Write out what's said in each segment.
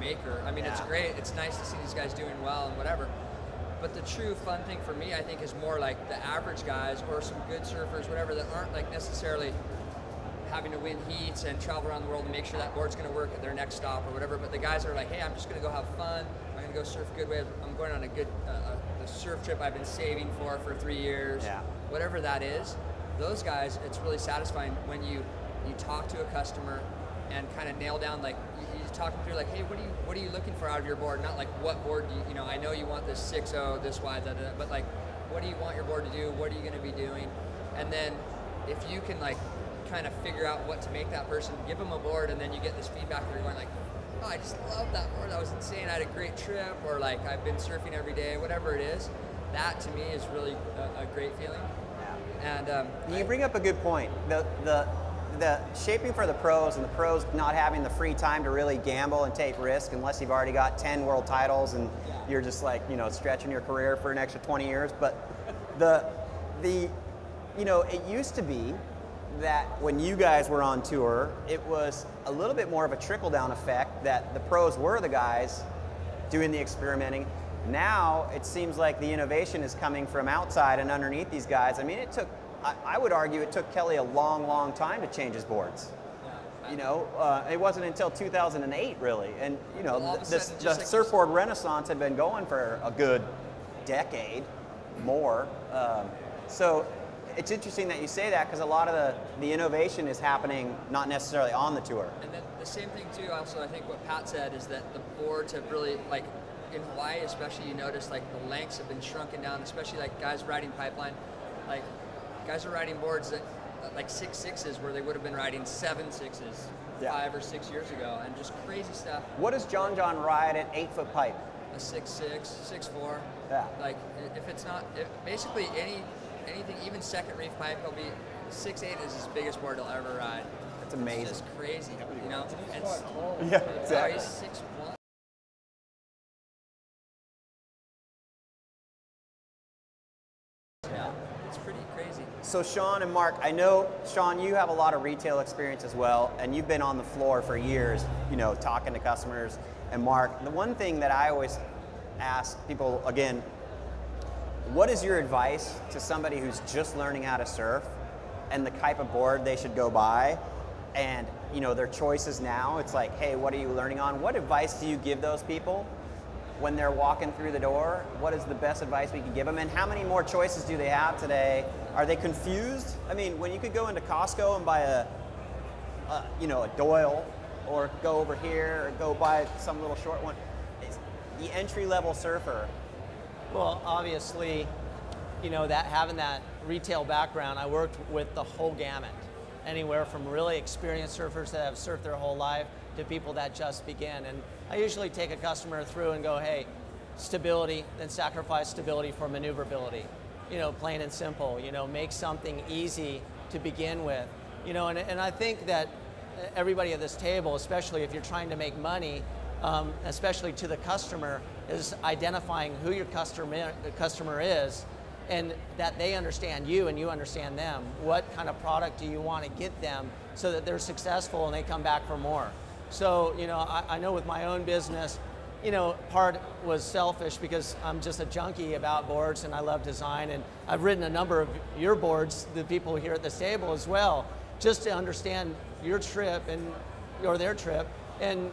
maker. I mean, it's great. It's nice to see these guys doing well and whatever. But the true fun thing for me, I think, is more like the average guys or some good surfers, whatever, that aren't like necessarily having to win heats and travel around the world and make sure that board's going to work at their next stop or whatever. But the guys are like, hey, I'm just going to go have fun. I'm going to go surf good waves. I'm going on a good the surf trip I've been saving for 3 years. Yeah. Whatever that is, those guys, it's really satisfying when you talk to a customer and kind of nail down, like, you talk them through, like, hey, what are you looking for out of your board? Not like, what board do you know, I know you want this 6.0, this wide, but like, what do you want your board to do? What are you going to be doing? And then if you can like kind of figure out what to make that person, give them a board, and then you get this feedback where you're going like, oh, I just love that board, that was insane, I had a great trip, or like, I've been surfing every day, whatever it is. That to me is really a great feeling. Yeah. And you bring up a good point. The shaping for the pros, and the pros not having the free time to really gamble and take risk unless you've already got 10 world titles and you're just like, you know, stretching your career for an extra 20 years. But you know, it used to be that when you guys were on tour, it was a little bit more of a trickle-down effect, that the pros were the guys doing the experimenting. Now it seems like the innovation is coming from outside and underneath these guys. I mean, it took, I would argue it took Kelly a long time to change his boards. You know, it wasn't until 2008 really. And you know, the surfboard renaissance had been going for a good decade more. So it's interesting that you say that, because a lot of the innovation is happening not necessarily on the tour. And then the same thing too, also, I think what Pat said is that the boards have really, like, in Hawaii especially, you notice like the lengths have been shrunken down, especially like guys riding pipeline. Like, guys are riding boards that like 6.6s where they would have been riding 7.6s 5 or 6 years ago, and just crazy stuff. What does John ride at 8-foot pipe? A 6.6, 6.4. Yeah. Like, if it's not, basically anything, even second reef pipe, he'll be 6.8 is his biggest board he'll ever ride. That's amazing. It's just crazy, you know. Yeah, exactly. He's 6'1". Yeah, it's pretty crazy. So Sean and Mark, I know, Sean, you have a lot of retail experience as well, and you've been on the floor for years, you know, talking to customers. And Mark, the one thing that I always ask people, again, what is your advice to somebody who's just learning how to surf and the type of board they should go buy, and you know, their choices now? It's like, hey, what are you learning on? What advice do you give those people when they're walking through the door? What is the best advice we can give them? And how many more choices do they have today? Are they confused? I mean, when you could go into Costco and buy a Doyle, or go over here or go buy some little short one, the entry-level surfer. Well, obviously, you know, that having that retail background, I worked with the whole gamut. Anywhere from really experienced surfers that have surfed their whole life to people that just begin. And I usually take a customer through and go, hey, stability, then sacrifice stability for maneuverability. You know, plain and simple. You know, make something easy to begin with. You know, and I think that everybody at this table, especially if you're trying to make money, especially to the customer, is identifying who your customer is, and that they understand you and you understand them. What kind of product do you want to get them so that they're successful and they come back for more? So, you know, I know with my own business, you know, part was selfish because I'm just a junkie about boards and I love design, and I've ridden a number of your boards, the people here at this table as well, just to understand your trip or their trip. And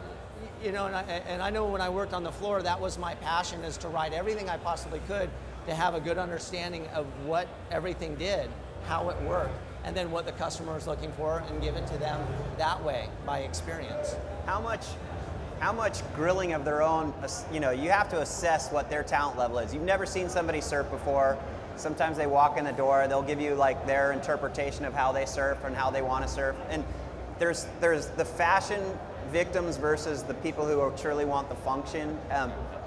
you know, and I know when I worked on the floor, that was my passion, is to ride everything I possibly could to have a good understanding of what everything did, how it worked, and then what the customer was looking for, and give it to them that way by experience. How much grilling of their own, you know, you have to assess what their talent level is. You've never seen somebody surf before. Sometimes they walk in the door, they'll give you like their interpretation of how they surf and how they want to surf. And there's the fashion victims versus the people who truly want the function.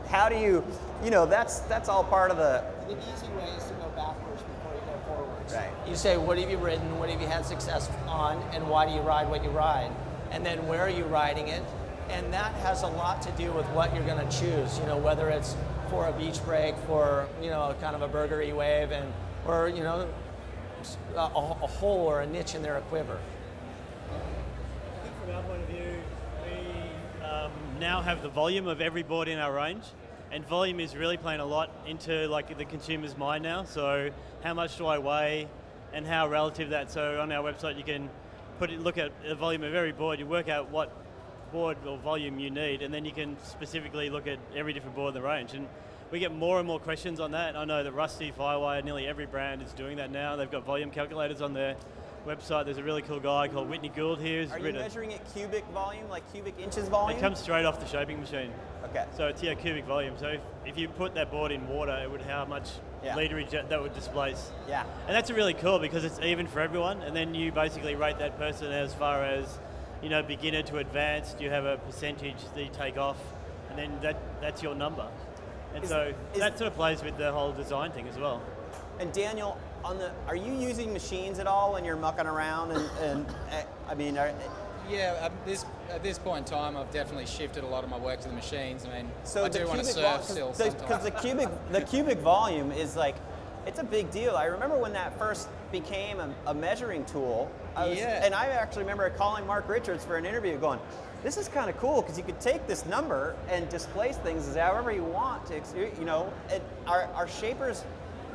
How do you know, that's all part of the... The easy way is to go backwards before you go forwards. Right. You say, what have you ridden, what have you had success on, and why do you ride what you ride? And then where are you riding it? And that has a lot to do with what you're going to choose, you know, whether it's for a beach break, for, you know, kind of a burgery wave, and or, you know, a hole or a niche in their quiver. I think from our point of view, we now have the volume of every board in our range, and volume is really playing a lot into like the consumer's mind now. So how much do I weigh, and how relative that. So on our website you can look at the volume of every board, you work out what board or volume you need, and then you can specifically look at every different board in the range. And we get more and more questions on that. I know that Rusty, Firewire, nearly every brand is doing that now. They've got volume calculators on their website. There's a really cool guy called Whitney Gould here. Are you measuring it cubic volume, like cubic inches volume? It comes straight off the shaping machine. Okay. So it's cubic volume. So if you put that board in water, it would how much literage that would displace. Yeah. And that's really cool because it's even for everyone. And then you basically rate that person as far as, you know, beginner to advanced. You have a percentage that you take off, and then that's your number. And that sort of plays with the whole design thing as well. And Daniel, are you using machines at all when you're mucking around? I mean, yeah, at this point in time, I've definitely shifted a lot of my work to the machines. I mean, so I do want to surf still sometimes. Because the cubic volume is like, it's a big deal. I remember when that first became a measuring tool. And I actually remember calling Mark Richards for an interview going, this is kind of cool because you could take this number and displace things as however you want to, you know. Are shapers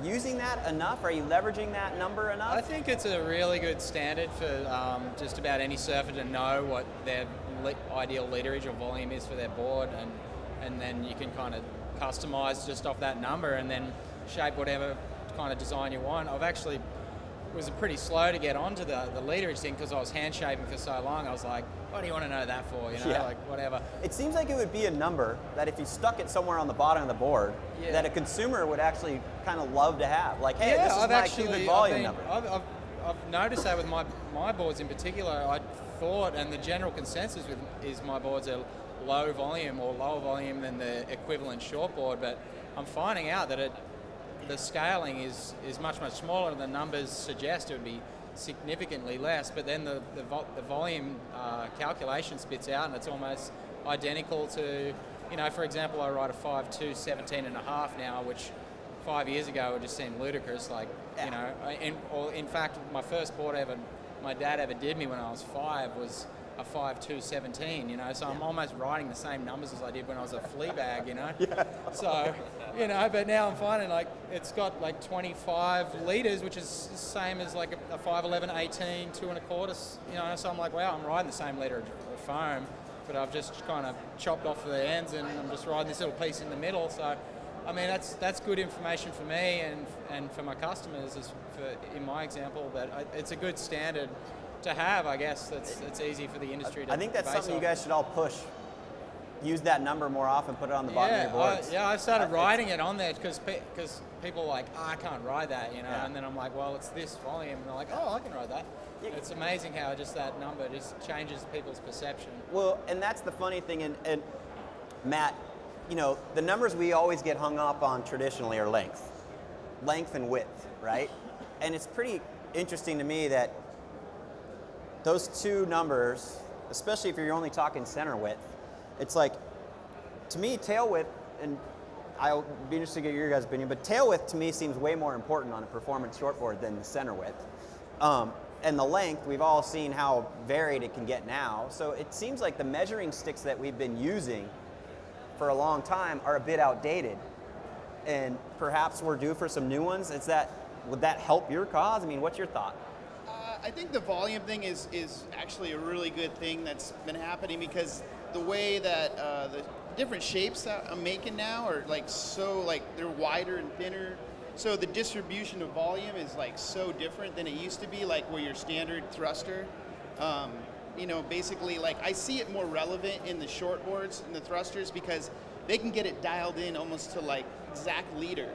using that enough? Are you leveraging that number enough? I think it's a really good standard for just about any surfer to know what their ideal literage or volume is for their board, and then you can kind of customize just off that number and then shape whatever kind of design you want. I've actually was pretty slow to get onto the literage thing because I was hand shaping for so long. I was like, what do you want to know that for? You know, like whatever. It seems like it would be a number that if you stuck it somewhere on the bottom of the board, that a consumer would actually kind of love to have. Like, hey, this is my cubic volume number. I've noticed that with my boards in particular. I thought, and the general consensus is my boards are low volume or lower volume than the equivalent shortboard, but I'm finding out that the scaling is much smaller. The numbers suggest it would be significantly less, but then the volume calculation spits out, and it's almost identical to, you know, for example, I ride a 5.2 17.5 now, which 5 years ago would just seem ludicrous. Like, you know, in fact, my first board my dad ever did me when I was 5 was a 5.2 17, you know, so I'm almost riding the same numbers as I did when I was a flea bag, you know. So, you know, but now I'm finding like it's got like 25 litres, which is the same as like a 5.11 18 2.25, you know, so I'm like, wow, I'm riding the same litre of foam, but I've just kind of chopped off the ends and I'm just riding this little piece in the middle. So, I mean, that's good information for me and for my customers, in my example, that it's a good standard to have, I guess. It's easy for the industry to I think that's something you guys should all push. Use that number more often, put it on the bottom of your boards. I've started writing it on there because people are like, oh, I can't ride that, you know, and then I'm like, well, it's this volume, and they're like, oh, I can ride that. It's amazing how just that number just changes people's perception. Well, and that's the funny thing, and Matt, you know, the numbers we always get hung up on traditionally are length and width, right? And it's pretty interesting to me that those two numbers, especially if you're only talking center width, it's like, to me, tail width, and I'll be interested to get your guys' opinion, but tail width to me seems way more important on a performance shortboard than the center width. And the length, we've all seen how varied it can get now. So it seems like the measuring sticks that we've been using for a long time are a bit outdated. And perhaps we're due for some new ones. Would that help your cause? I mean, what's your thought? I think the volume thing is actually a really good thing that's been happening because the way that the different shapes that I'm making now are like they're wider and thinner. So the distribution of volume is like so different than it used to be, like where your standard thruster. You know, basically, like I see it more relevant in the shortboards and the thrusters because they can get it dialed in almost to like exact liter.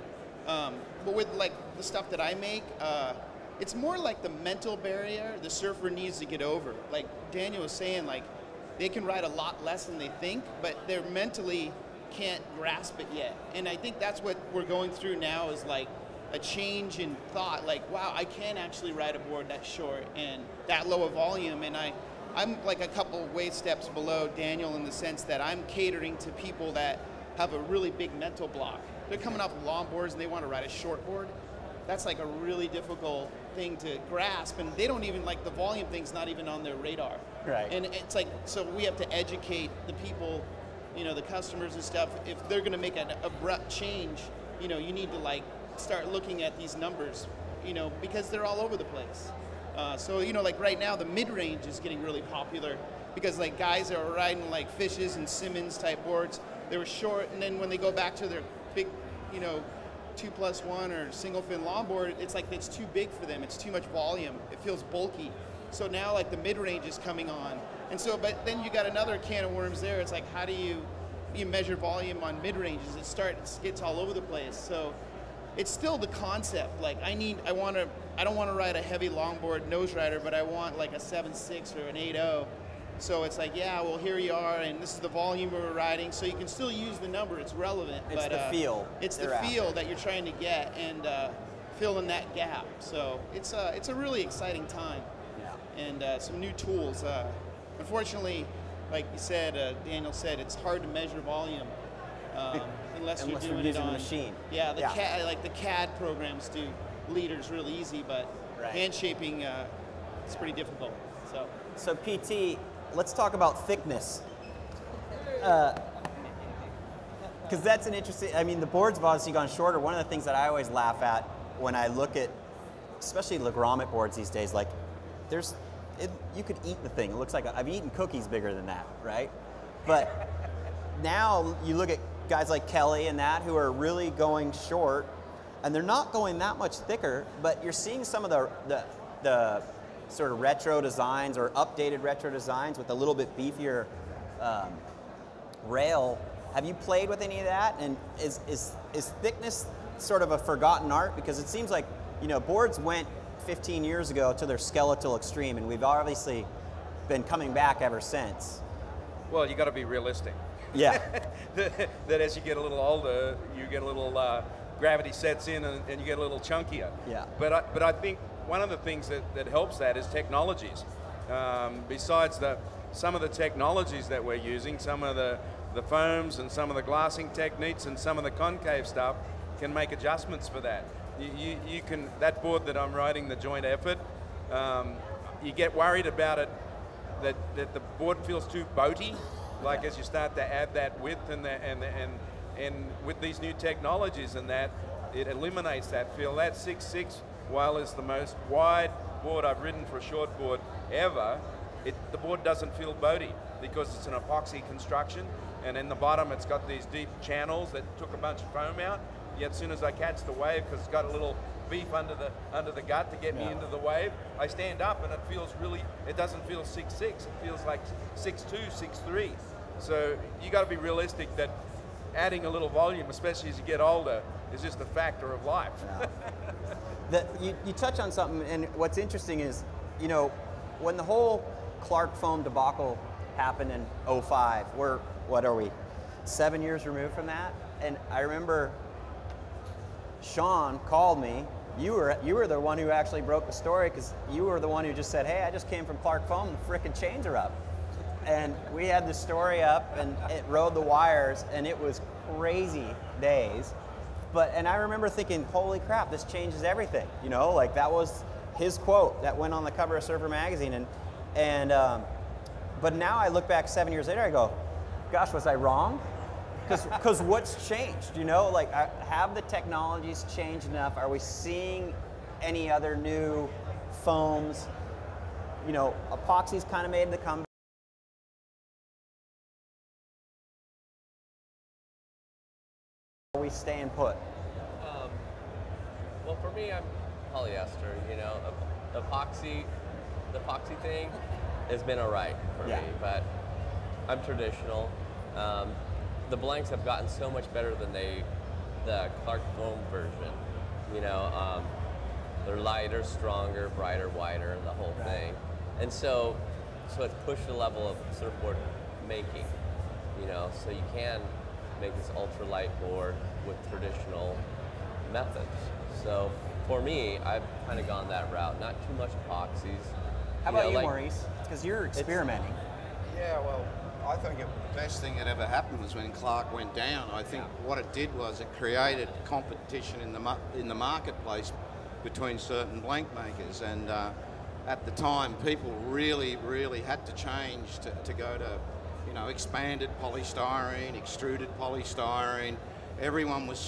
But with like the stuff that I make, it's more like the mental barrier the surfer needs to get over. Like Daniel was saying, like they can ride a lot less than they think, but they're mentally can't grasp it yet. And I think that's what we're going through now is like a change in thought. Like, wow, I can actually ride a board that short and that low a volume. And I'm like a couple weight steps below Daniel in the sense that I'm catering to people that have a really big mental block. They're coming off of longboards and they want to ride a shortboard. That's like a really difficult thing to grasp, and they don't even like the volume thing's not even on their radar. Right. And it's like, so we have to educate the people the customers and stuff, if they're going to make an abrupt change, you need to like start looking at these numbers, because they're all over the place. So like right now the mid-range is getting really popular because like guys are riding like Fishes and Simmons type boards. They were short, and then when they go back to their big, 2+1 or single fin longboard, it's like it's too big for them. It's too much volume. It feels bulky. So now like the mid-range is coming on. And so, but then you got another can of worms there. It's like, how do you measure volume on mid-ranges? It gets all over the place. So it's still the concept. Like I don't want to ride a heavy longboard nose rider, but I want like a 7.6 or an 8.0. So it's like, yeah, well, here you are, and this is the volume we're riding. So you can still use the number; it's relevant. It's the feel. It's the feel that you're trying to get and fill in that gap. So it's a really exciting time. Yeah. And some new tools. Unfortunately, like you said, Daniel said, it's hard to measure volume unless you're doing it on a machine. Yeah, the CAD programs do liters real easy, but hand shaping it's pretty difficult. So PT. Let's talk about thickness, because that's an interesting. I mean, the boards have obviously gone shorter. One of the things that I always laugh at when I look at, especially the grommet boards these days, like you could eat the thing. It looks like I've eaten cookies bigger than that, right? But now you look at guys like Kelly and that who are really going short, and they're not going that much thicker. But you're seeing some of the sort of retro designs or updated retro designs with a little bit beefier rail. Have you played with any of that? And is thickness sort of a forgotten art? Because it seems like, boards went 15 years ago to their skeletal extreme, and we've obviously been coming back ever since. Well, you got to be realistic. Yeah. that as you get a little older, you get a little gravity sets in, and you get a little chunkier. Yeah. But I think one of the things that helps that is technologies. Besides some of the technologies that we're using, some of the foams and some of the glassing techniques and some of the concave stuff can make adjustments for that. You can, that board that I'm riding, the joint effort, you get worried about it, that the board feels too boaty, like as you start to add that width and with these new technologies and that, it eliminates that feel. That 6.6, while it's the most wide board I've ridden for a short board ever, the board doesn't feel boaty because it's an epoxy construction, and in the bottom it's got these deep channels that took a bunch of foam out. Yet as soon as I catch the wave, because it's got a little beef under the gut to get me into the wave, I stand up and it doesn't feel 6.6, it feels like 6.2, 6.3. So you got to be realistic that adding a little volume, especially as you get older, is just a factor of life. Yeah. You touch on something, and what's interesting is, when the whole Clark foam debacle happened in 2005, what are we, 7 years removed from that? And I remember Sean called me. You were the one who actually broke the story, because you were the one who just said, hey, I just came from Clark foam, the frickin' chains are up. And we had the story up, and it rode the wires, and it was crazy days. And I remember thinking, holy crap, this changes everything. Like that was his quote that went on the cover of Surfer magazine. But now I look back 7 years later, I go, gosh, was I wrong? Because what's changed? Like have the technologies changed enough? Are we seeing any other new foams? Epoxy's kind of made the comeback. Are we staying put? Well, for me, I'm polyester. The epoxy thing has been alright for me, but I'm traditional. The blanks have gotten so much better than the Clark foam version. They're lighter, stronger, brighter, wider, the whole thing. And so it's pushed the level of surfboard making. So you can make this ultralight board with traditional methods. So for me, I've kind of gone that route. Not too much epoxies. How about you, Maurice? Because you're experimenting. Yeah, well, I think the best thing that ever happened was when Clark went down. I think what it did was it created competition in the marketplace between certain blank makers, and at the time people really had to change to go to you know, expanded polystyrene, extruded polystyrene. Everyone was